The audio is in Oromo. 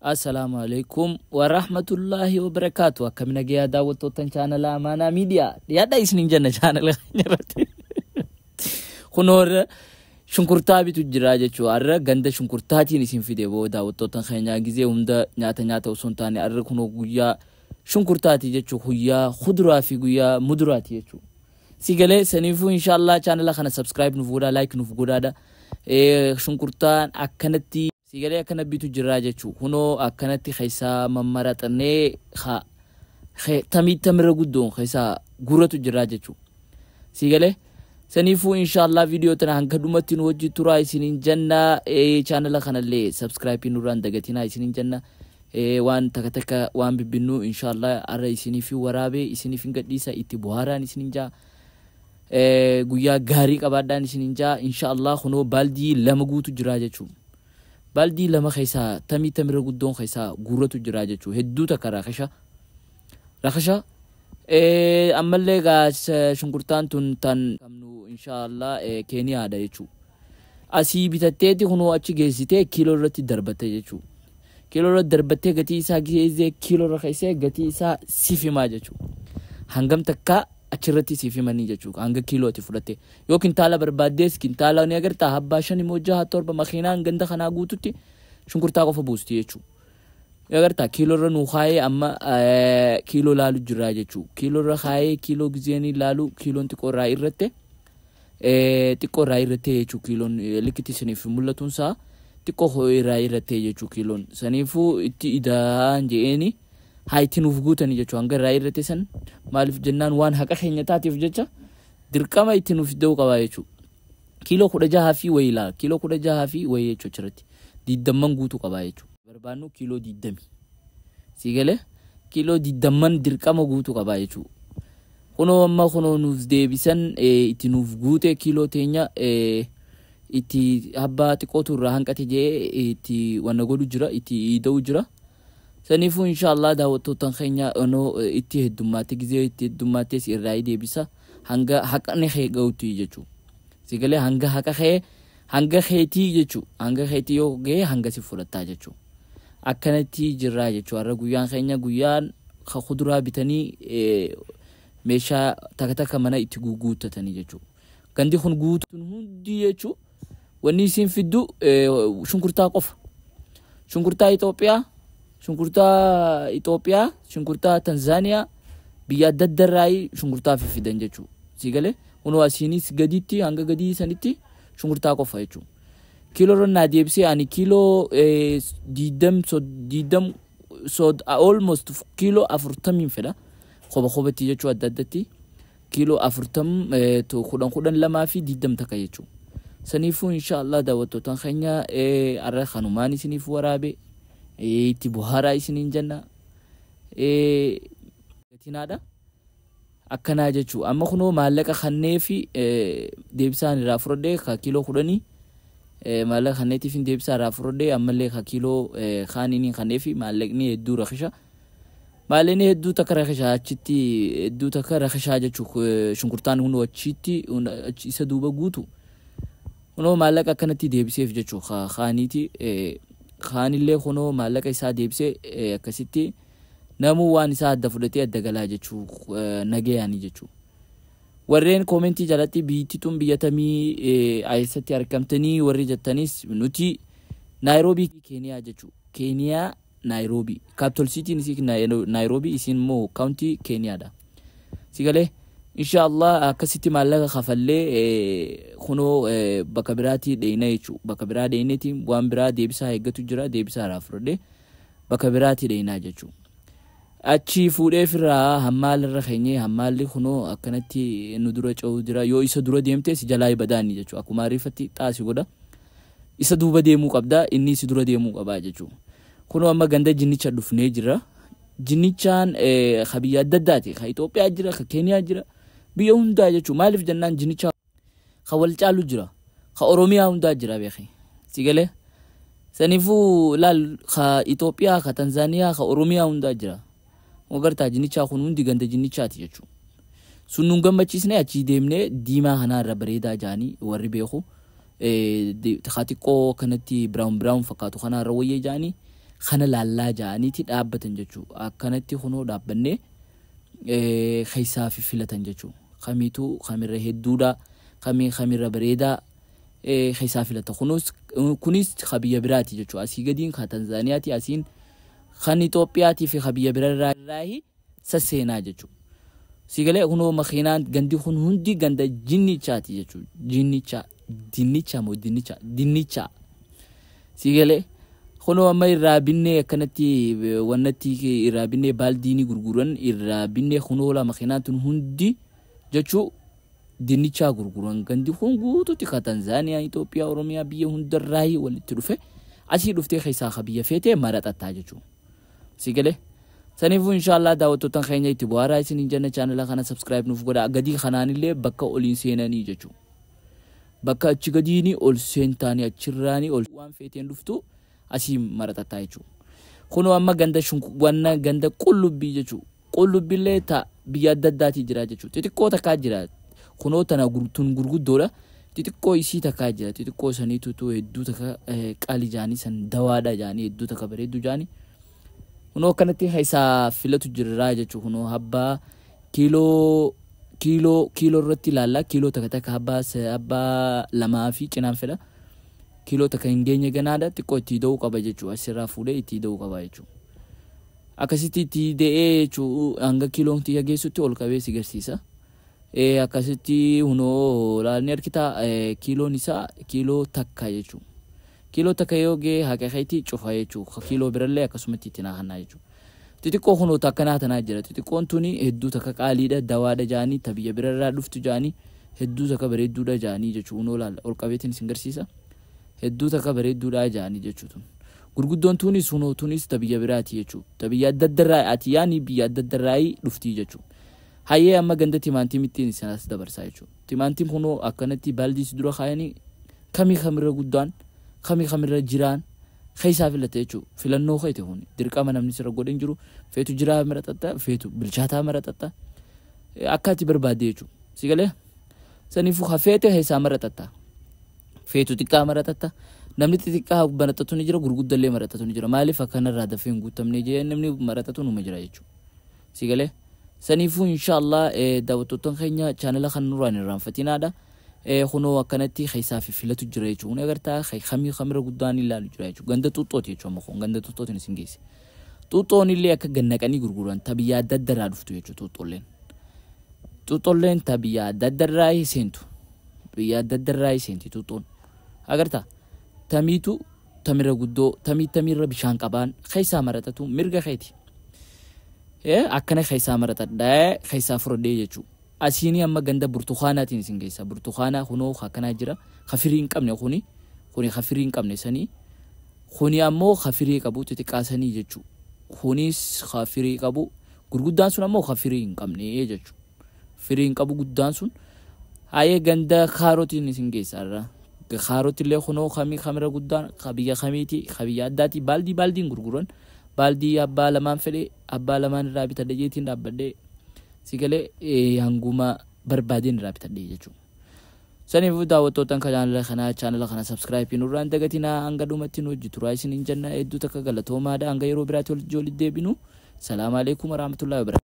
السلام عليكم ورحمة الله وبركاته. كمنا جيا داوت توتن channel Amana Media. Ya da isnin janna channel nyarati. Khunor shunkurta bitu jira jechu arra ganda shunkurtaati ni sin fide bo daawot totan khanya gize umda nyata usuntani arra kuno guya shunkurtaati jechu huya khudra fi guya mudrati jechu. Sigale sanifu inshallah channel khana subscribe nufuda like nufugudada shunkurtan akkanati sigale akana bitu jira jechu huno akkanati khaysa mamaratane kha tamira guddon khaysa guratu jira jechu sigale sanifu inshallah video tana hankadumatin wajji tura isinin janna channel khana le subscribe inuran dagatina isinin janna wan takataka wan bibinu inshallah ara isini fi warabe isini fi gadisa itibuharan isinin ja guya gari qabadan isinin ja inshallah khuno baldi lamagutu jira jechu baldi lama khaysa tamira guddon khaysa guratu jira jechu heddu takara rakhasha amalle ga shunkurtan tun tan kamnu inshallah Kenya da yechu asi bitateti khuno achi gezite kilo rati darbate yechu kilo rat darbate gati isa geze kilo rakhayse gati isa sifi ma jechu hangam takka achirati sifi mani jechu hanga kilo ati fudate yo kintala barbades kintala ne agar ta habbashani mojaha torba makhina ganda khana gututi shunkurta ko fabusti yechu agar ta kilo ranu khaye amma kilo lalu jira jechu kilo ra khaye kilo gizeni lalu kilo ntiko ra irrate tiko ra irrate jechu kilo likiti sanifu mullatun sa tiko hoy ra irrate jechu kilo sanifu itti ida anjeeni hayti nufgutani jechu anga ra irrate san malif jannan wan haqa khenyatatif jecha dirqama itti nufdew qaba jechu kilo kuda jahafi wayla kilo kuda jahafi waye jechu chirati didamman gutu qaba jechu barbanu kilo diddami sigale kilo didamman dirqama gutu qaba jechu kuno amma kuno nufde bisan itti nufgute kilo tenya itti habba tiqotu rahanqati je itti wanagodu jira itti idaw jira sanifu inshallah daawatu tan khenya ono itti hedumate gize itti hedumate sirrai de bisa hanga haqane khe gauti jechu sigale hanga kheti jechu hanga kheti yo ge hanga sifurata jechu akkanati jirra jechu arra guyan khenya guyan khudura bitani mesha takataka mana itti gugutatani jechu gandi khun gutun hundi jechu wani sin fiddu shunkurta qof shunkurta Ethiopia shunkurta Tanzania biya daddarai shunkurta fi fidan jechu sigale uno asinis gaditi hanga gadi saniti shunkurta qof jechu kilo ronna debsi ani kilo didam so almost kilo afurtam feda khobati jechu adadati kilo afurtam to khudan lama fi didam takayechu sanifu inshallah dawato tan khanya arra khanumani sinifu warabe tibuhara isinin janna tinada akkana jechu amma khuno malaka khannefi debsan rafrode ka kilo khudani malaka khanneti fin debsa rafrode amma le ka kilo khanini khannefi malakni eddu rakhsha maleni eddu takara khsha chiti eddu takara khsha jechu shunkurtan huno chiti isa duba gutu huno malaka kanati debsef jechu khaniti khanille khuno malaka isa debse akasiti namu wan isa dafudati adagala jechu nageyani jechu warren commenti jalati biititum biyatami aisati arkamtani warri jattanis nuti Nairobi Kenya jechu Kenya Nairobi capital city ni Nairobi isin mo county Kenya da sigale inshallah akasiti malaka khafalle khuno bakabirati deina jechu bakabira deineti wambira debisa hegatu jira debisa rafrode bakabirati deina jechu achi fude fira hamal rakhenye hamal khuno akanati nudura chawdira yo isa dura demte si jalai badani jechu akuma rifati taasi goda isa duba demu qabda inni si dura demu qaba jechu khuno amma ganda jinnicha dufne jira jinnichan khabiya daddati kha Ethiopia jira kha Kenya jira biyo hunda jechu malif jannan jinnicha khawal chalu jira kha Oromia hunda jira behi sigale sanifu lal kha Ethiopia kha Tanzania kha Oromia hunda jira ogarta jinnicha khunundi ganda jinnicha ti jechu sunun gamachisne achi demne dima hana rabreda jani warri behu khatiko kanati brown fakatu khana rawaye jani kana laallaa ja'aniiti dhaabbatan jechuu akkanatti kunoo dhaabbannee khaysaa fi filatan jechuu khamiitu khamirra hedduudha khamirra bareedaa khaysaa filata kunis khabiyya biraati jechuu asii gadiin ka Tanzaaniyaati asiin kan Itoophiyaati fi khabiyya birarraahi sasseenaa jechuu sigalee kunoo makiinaan gandi kun hundi ganda jinnichaati jechuu dinnicha sigalee kunoo amma irraa binnee akkanatti wannatti irraa binnee baaldiini gurguran irraa binnee kunoo la makiinaan tun hundi jechuu dinnicha gurguran gandi kun guutuutti ka Tanzaaniyaa Itoophiyaa Oromiyaa biyya hundarraahi walitti dhufe asii dhuftee khaysaa khabiyya feetee maraxataa jechuu sigalee sanifu inshallah daawwattoota keenya itti bu'aaraa isin janna channel kana subscribe nuuf godha gadii kanaanillee bakka oliin seenanii jechuu bakka achi gadiini ol seentaanii achirraanii ol waan feeteen dhuftu asii maraxataa jechuu kunoo amma ganda qullubbii jechuu qullubbiillee ta biyya adda addaati jira jechuu xixiqqoo takkaa jira kunoo tana gurguddoodha xixiqqoo isii takkaa jira xixiqqoo saniitutu hedduu takka qaali jaanii san dawaadha jaanii hedduu takka bareeddu jaanii kunoo kanatti khaysaa filatu jirraa jechuu kunoo habbaa kiiloo irratti ilaalla kiiloo takka habbaa lamaa fi cinaan fedha kiiloo takka hin geenye ganaadha xiqqoo itti da'uu qaba jechuu asirraa fuudhee itti da'uu qaba jechuu akkasitti itti da'ee jechuu hanga kiiloon itti geessutti ol qabee si garsiisa akkasitti hunoo laalni argita kiiloon isaa kiiloo takka jechuu kiiloo takka yoo gee haqeeqeetii cufa jechuu kiiloo birallee akkasumatti itti naahanna jechuu xixiqqoo hunoo takka naatanaa jira xixiqqoon tuni hedduu takka qaaliidha dawaadha jaanii tabiyya birarraa dhuftu jaanii hedduu takka bareedduudha jaanii jechuu hunoo laalla ol qabeetiin isin garsiisa hedduu takka bareedduudha jaanii jechuu tun gurguddoon tunis hunoo tunis tabiyya biraati jechuu tabiyya adda ati yaani biyya adda dhuftii jechuu hayyee amma ganda timaantimittiin isaas dabarsaa jechuu timaantiin hunoo akkanatti baaldiis dura kaayanii kamirra guddaan kamirra jiraan khaysaa filate jechuu filannoo khayte huni dirqama namni sirra godhin jiru feetu jiraa maraxatta feetu bilchaataa maraxatta akkati barbaade jechuu sigalee sanifu khafeete khaysaa maraxatta feetu xiqqaa maraxatta namni xiqqaa baraxatu ni jira gurguddallee maraxatu ni jira maaliif akkanarraa dafee hin guutamne jee namni maraxatu numa jira jechuu sigalee sanifu inshallah daawwattoota keenya channel kan nuraan irraanfatinaadha kunoo akkanatti khaysaa fi filatu jira jechuu ni agartaa khamira guddaan ilaalu jira jechuu ganda xuuxooti jechuu amma kun ganda xuuxootiin isin geesse xuuxoon illee akka gannaqanii gurguran tabiyyaa daddarraa dhuftu jechuu xuuxolleen tabiyyaa daddarraa seentu biyyaa daddarraa seenti xuuxoon agartaa tamiitu tamira guddoo tamirra bishaan qabaan khaysaa maraxatu mirga khayti akkana khaysaa maraxadhaa khaysaa furdee jechuu asiini amma ganda burtukaanaatiin isin geessa burtukaanaa kunoo akkanaa jira khafirii hin qabne kuni khafirii hin qabne sanii kuni ammoo khafirii qabu xixiqqaasanii jechuu kunis khafirii qabu gurguddaan sun ammoo khafirii hin qabne jechuu firii hin qabu guddaan sun haye ganda kaarotiin isin geessa irraa kaarotillee kunoo khamira guddaan khabiyya khamiiti khabiyya addaati baaldiin gurguran baaldii abbaa lamaan fedhe abbaa lamaan irraa bitadhe jeetiin dhaabbadhe sigalee hanguma barbaadeen irraa bitadhe jechuu sanifu daawwattootaan channel kana subscribe nurraan dagatinaa hanga dhumatti nu hojjitu raa isin hin janna hedduu takka galatoomaadha hanga yeroo biraatti walitti deebinu salaamu alaykum warahmatullahi wabarakatuh